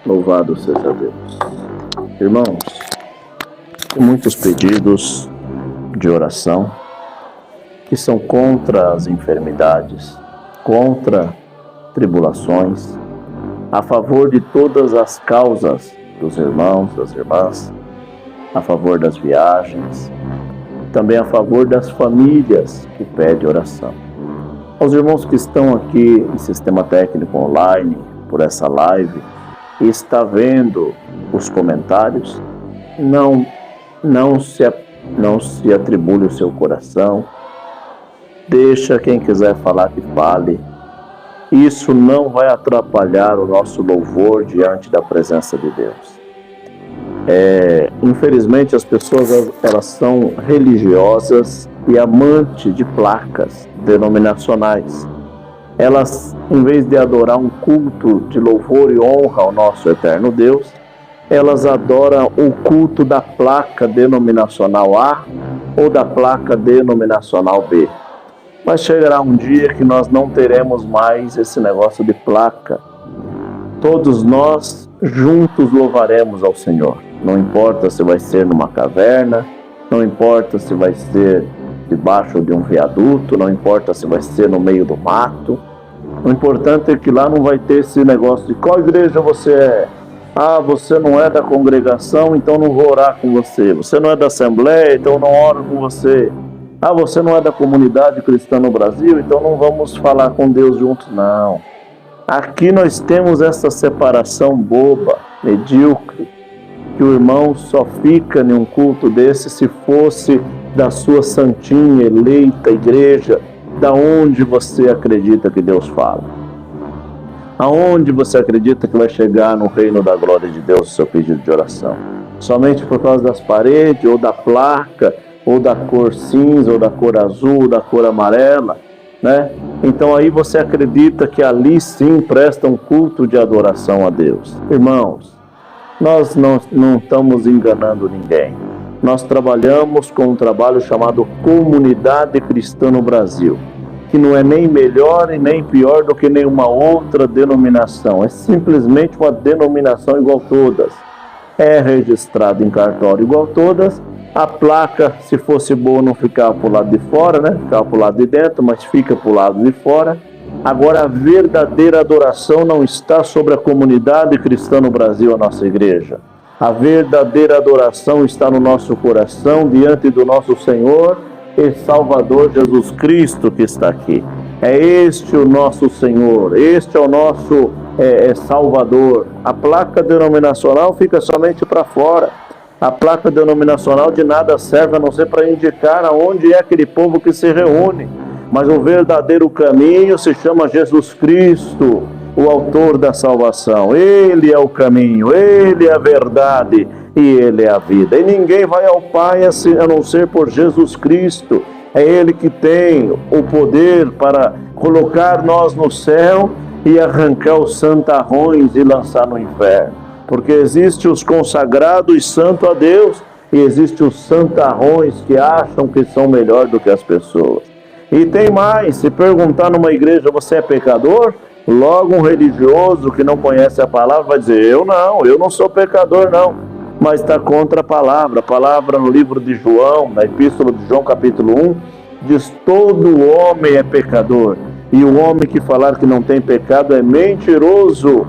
Louvado seja Deus. Irmãos, tem muitos pedidos de oração que são contra as enfermidades, contra tribulações, a favor de todas as causas dos irmãos, das irmãs, a favor das viagens, também a favor das famílias que pedem oração. Aos irmãos que estão aqui em sistema técnico online, por essa live, e está vendo os comentários, não se atribule o seu coração, deixa quem quiser falar que fale. Isso não vai atrapalhar o nosso louvor diante da presença de Deus. Infelizmente as pessoas elas são religiosas e amantes de placas denominacionais. Elas, em vez de adorar um culto de louvor e honra ao nosso eterno Deus, elas adoram o culto da placa denominacional A ou da placa denominacional B. Mas chegará um dia que nós não teremos mais esse negócio de placa. Todos nós juntos louvaremos ao Senhor. Não importa se vai ser numa caverna, não importa se vai ser debaixo de um viaduto, não importa se vai ser no meio do mato. O importante é que lá não vai ter esse negócio de qual igreja você é. Ah, você não é da congregação, então não vou orar com você. Você não é da Assembleia, então não oro com você. Ah, você não é da comunidade cristã no Brasil, então não vamos falar com Deus juntos. Não. Aqui nós temos essa separação boba, medíocre, que o irmão só fica em um culto desse se fosse da sua santinha, eleita igreja, da onde você acredita que Deus fala. Aonde você acredita que vai chegar no reino da glória de Deus o seu pedido de oração? Somente por causa das paredes, ou da placa, ou da cor cinza, ou da cor azul, ou da cor amarela, né? Então aí você acredita que ali sim presta um culto de adoração a Deus. Irmãos, nós não estamos enganando ninguém. Nós trabalhamos com um trabalho chamado Comunidade Cristã no Brasil, que não é nem melhor e nem pior do que nenhuma outra denominação. É simplesmente uma denominação igual todas. É registrada em cartório igual todas. A placa, se fosse boa, não ficava para o lado de fora, né? Ficava para o lado de dentro, mas fica para o lado de fora. Agora, a verdadeira adoração não está sobre a Comunidade Cristã no Brasil, a nossa igreja. A verdadeira adoração está no nosso coração, diante do nosso Senhor e Salvador Jesus Cristo que está aqui. É este o nosso Senhor, este é o nosso Salvador. A placa denominacional fica somente para fora. A placa denominacional de nada serve a não ser para indicar aonde é aquele povo que se reúne. Mas o verdadeiro caminho se chama Jesus Cristo, o autor da salvação. Ele é o caminho, Ele é a verdade e Ele é a vida. E ninguém vai ao Pai a não ser por Jesus Cristo. É Ele que tem o poder para colocar nós no céu e arrancar os santarrões e lançar no inferno. Porque existe os consagrados santos a Deus e existe os santarrões que acham que são melhor do que as pessoas. E tem mais, se perguntar numa igreja, você é pecador? Logo um religioso que não conhece a palavra vai dizer, eu não sou pecador não, mas está contra a palavra. A palavra no livro de João, na epístola de João capítulo 1, diz todo homem é pecador, e o homem que falar que não tem pecado é mentiroso,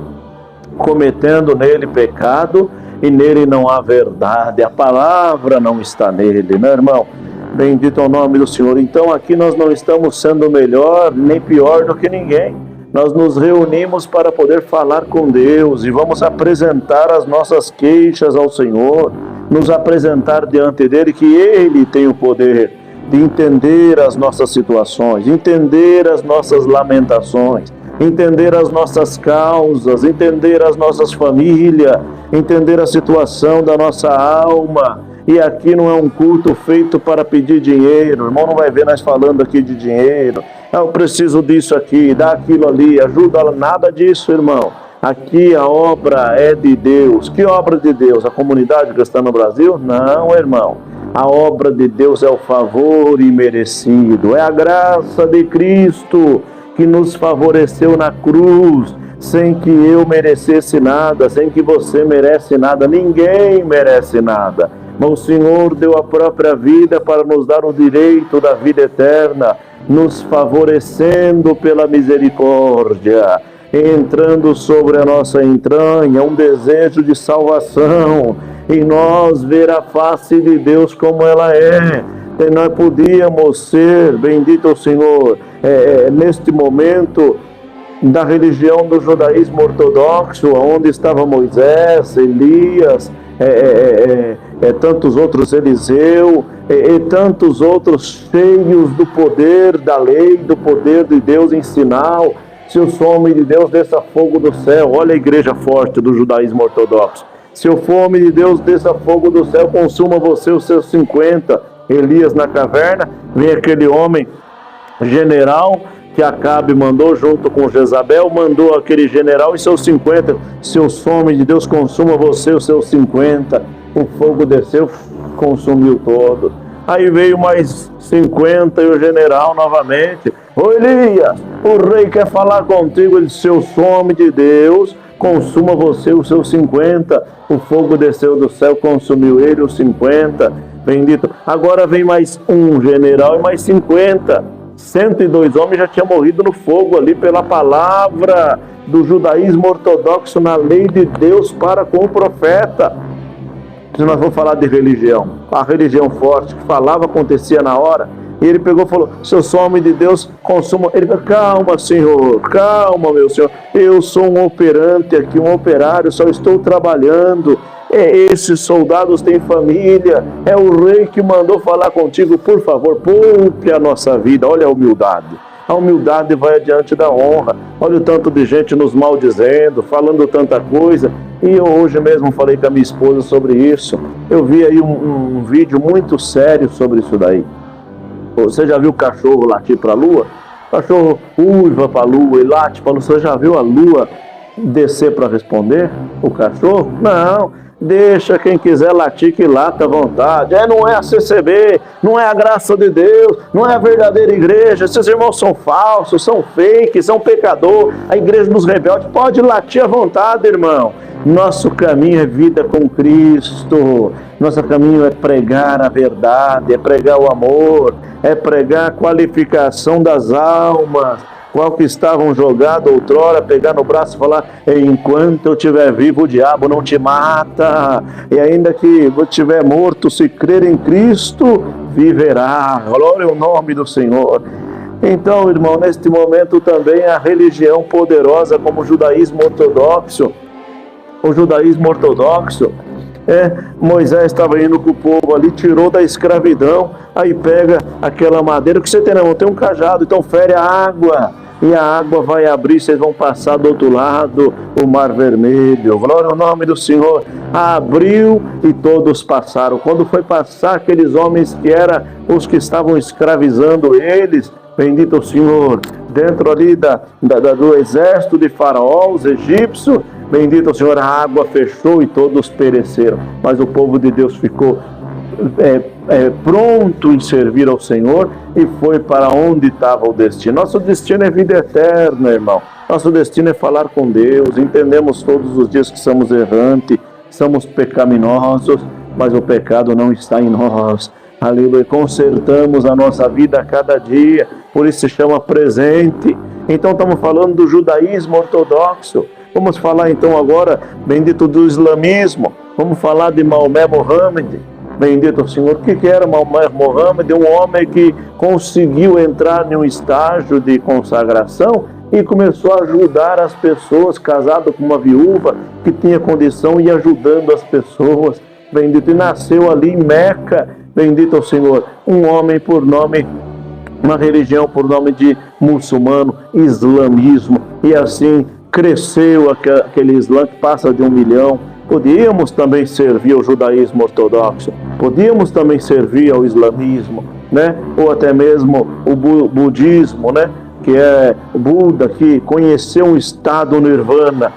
cometendo nele pecado, e nele não há verdade. A palavra não está nele, meu irmão. Bendito é o nome do Senhor. Então aqui nós não estamos sendo melhor nem pior do que ninguém. Nós nos reunimos para poder falar com Deus e vamos apresentar as nossas queixas ao Senhor, nos apresentar diante dele que Ele tem o poder de entender as nossas situações, entender as nossas lamentações, entender as nossas causas, entender as nossas famílias, entender a situação da nossa alma. E aqui não é um culto feito para pedir dinheiro. O irmão não vai ver nós falando aqui de dinheiro. Eu preciso disso aqui, dá aquilo ali, ajuda. Nada disso, irmão. Aqui a obra é de Deus. Que obra de Deus? A comunidade cristã no Brasil? Não, irmão. A obra de Deus é o favor imerecido. É a graça de Cristo que nos favoreceu na cruz. sem que eu merecesse nada, sem que você merece nada, ninguém merece nada. Mas o Senhor deu a própria vida para nos dar o direito da vida eterna, nos favorecendo pela misericórdia, entrando sobre a nossa entranha um desejo de salvação, em nós ver a face de Deus como ela é. E nós podíamos ser, bendito o Senhor, neste momento da religião do judaísmo ortodoxo, onde estava Moisés, Elias, tantos outros, Eliseu, e tantos outros cheios do poder da lei, do poder de Deus em sinal. Se eu sou homem de Deus, desça fogo do céu. Olha a igreja forte do judaísmo ortodoxo. Se eu for homem de Deus, desça fogo do céu, consuma você os seus 50. Elias na caverna, vem aquele homem general que Acabe mandou junto com Jezabel, mandou aquele general e seus 50. Se eu sou homem de Deus, consuma você os seus 50. O fogo desceu, consumiu todo. Aí veio mais 50 e o general novamente. Ô Elias, o rei quer falar contigo. Ele disse: se eu sou homem de Deus, consuma você os seus 50. O fogo desceu do céu, consumiu ele os 50. Bendito. Agora vem mais um general e mais 50. 102 homens já tinham morrido no fogo ali pela palavra do judaísmo ortodoxo, na lei de Deus para com o profeta. Se nós vamos falar de religião, a religião forte que falava, acontecia na hora. E ele pegou e falou: se eu sou homem de Deus, consuma. Ele falou: calma, Senhor, calma, meu Senhor. Eu sou um operante aqui, um operário, só estou trabalhando. Esses soldados têm família. É o rei que mandou falar contigo. Por favor, poupe a nossa vida. Olha a humildade. A humildade vai adiante da honra. Olha o tanto de gente nos maldizendo, falando tanta coisa. E eu hoje mesmo falei com a minha esposa sobre isso. Eu vi aí um vídeo muito sério sobre isso daí. Você já viu o cachorro latir para a lua? O cachorro uiva para a lua e late para a lua. Você já viu a lua descer para responder? O cachorro? Não. Deixa quem quiser latir que lata à vontade. Não é a CCB, não é a graça de Deus, não é a verdadeira igreja. Esses irmãos são falsos, são fake, são pecador. A igreja dos rebeldes pode latir à vontade, irmão. Nosso caminho é vida com Cristo. Nosso caminho é pregar a verdade, é pregar o amor, é pregar a qualificação das almas. Qual que estavam jogados outrora, pegar no braço e falar: enquanto eu estiver vivo, o diabo não te mata. E ainda que eu estiver morto, se crer em Cristo, viverá. Glória ao nome do Senhor. Então, irmão, neste momento também a religião poderosa como o judaísmo ortodoxo. O judaísmo ortodoxo, Moisés estava indo com o povo ali, tirou da escravidão, aí pega aquela madeira que você tem na mão, tem um cajado, então fere a água, e a água vai abrir, vocês vão passar do outro lado, o Mar Vermelho. Glória ao nome do Senhor. Abriu e todos passaram. Quando foi passar aqueles homens que eram os que estavam escravizando eles, bendito o Senhor, dentro ali do exército de Faraó, os egípcios, bendito o Senhor, a água fechou e todos pereceram. Mas o povo de Deus ficou pronto em servir ao Senhor e foi para onde estava o destino. Nosso destino é vida eterna, irmão. Nosso destino é falar com Deus. Entendemos todos os dias que somos errantes, somos pecaminosos, mas o pecado não está em nós. Aleluia. Consertamos a nossa vida a cada dia, por isso se chama presente. Então estamos falando do judaísmo ortodoxo. Vamos falar então agora, bendito, do islamismo. Vamos falar de Maomé Mohammed. Bendito o Senhor. O que era Maomé Mohammed? Um homem que conseguiu entrar em um estágio de consagração e começou a ajudar as pessoas, casado com uma viúva que tinha condição e ajudando as pessoas. Bendito. E nasceu ali em Meca, bendito o Senhor, um homem por nome, uma religião por nome de muçulmano, islamismo. E assim cresceu aquele Islã que passa de 1 milhão. Podíamos também servir ao judaísmo ortodoxo, podíamos também servir ao islamismo, né? Ou até mesmo o budismo, né? Que é o Buda, que conheceu um estado nirvana,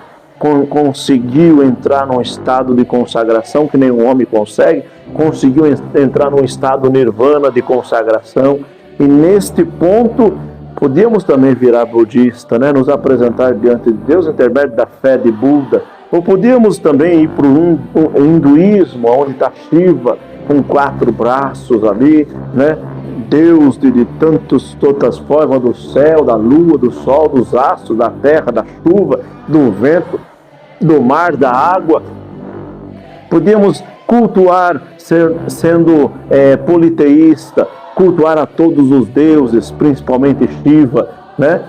conseguiu entrar num estado de consagração que nenhum homem consegue, conseguiu entrar num estado nirvana de consagração. E neste ponto Podíamos também virar budista, né? Nos apresentar diante de Deus, intermédio da fé de Buda. Ou podíamos também ir para o hinduísmo, onde está Shiva, com 4 braços ali, né? Deus de tantas formas, do céu, da lua, do sol, dos astros, da terra, da chuva, do vento, do mar, da água. Podíamos cultuar, sendo politeísta, cultuar a todos os deuses, principalmente Shiva, né?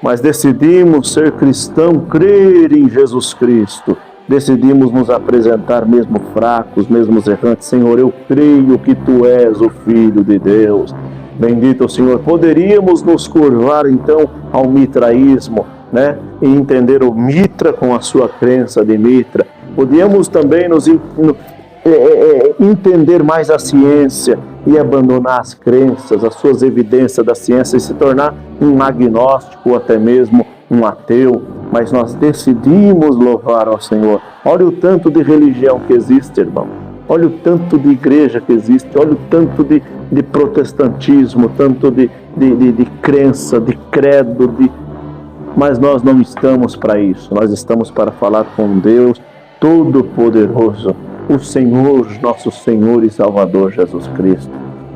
Mas decidimos ser cristão, crer em Jesus Cristo. Decidimos nos apresentar mesmo fracos, mesmo errantes. Senhor, eu creio que Tu és o Filho de Deus. Bendito o Senhor. Poderíamos nos curvar então ao mitraísmo, né? E entender o Mitra com a sua crença de Mitra. Podíamos também entender mais a ciência e abandonar as crenças, as suas evidências da ciência e se tornar um agnóstico ou até mesmo um ateu. Mas nós decidimos louvar ao Senhor. Olha o tanto de religião que existe, irmão. Olha o tanto de igreja que existe. Olha o tanto de protestantismo, tanto de crença, de credo. Mas nós não estamos para isso. Nós estamos para falar com Deus Todo-Poderoso, o Senhor, nosso Senhor e Salvador Jesus Cristo.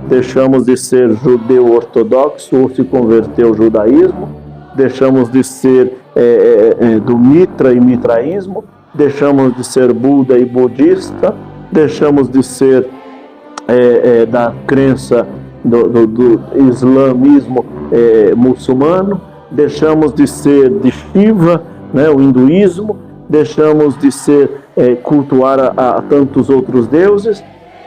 Deixamos de ser judeu ortodoxo ou se converter ao judaísmo, deixamos de ser do Mitra e mitraísmo, deixamos de ser Buda e budista, deixamos de ser da crença do islamismo muçulmano, deixamos de ser de Shiva, né, o hinduísmo, deixamos de ser cultuar a tantos outros deuses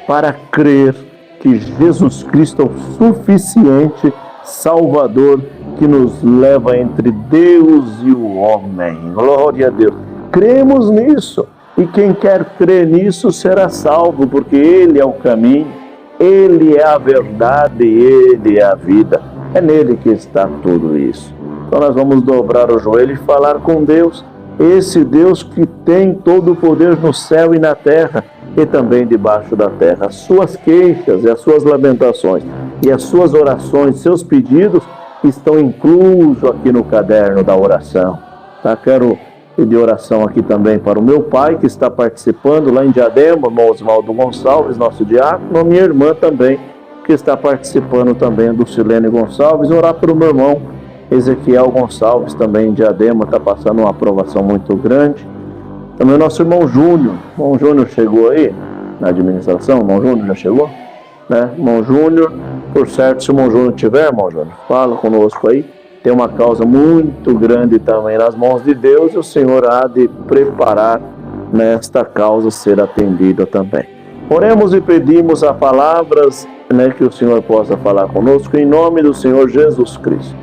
para crer que Jesus Cristo é o suficiente Salvador que nos leva entre Deus e o homem. Glória a Deus. Cremos nisso. E quem quer crer nisso será salvo, porque Ele é o caminho, Ele é a verdade, Ele é a vida. É nele que está tudo isso. Então nós vamos dobrar o joelho e falar com Deus, esse Deus que tem todo o poder no céu e na terra, e também debaixo da terra. As suas queixas e as suas lamentações, e as suas orações, seus pedidos, estão inclusos aqui no caderno da oração. Tá? Quero pedir oração aqui também para o meu pai, que está participando lá em Diadema, irmão Oswaldo Gonçalves, nosso diácono, a minha irmã também, que está participando também, do Silene Gonçalves, orar para o meu irmão Ezequiel Gonçalves, também em Diadema, está passando uma aprovação muito grande. Também o nosso irmão Júnior. Irmão Júnior chegou aí na administração? Irmão Júnior já chegou? Né? Irmão Júnior, por certo, se o irmão Júnior tiver, irmão Júnior, fala conosco aí. Tem uma causa muito grande também nas mãos de Deus e o Senhor há de preparar nesta causa ser atendida também. Oremos e pedimos a palavras, né, que o Senhor possa falar conosco em nome do Senhor Jesus Cristo.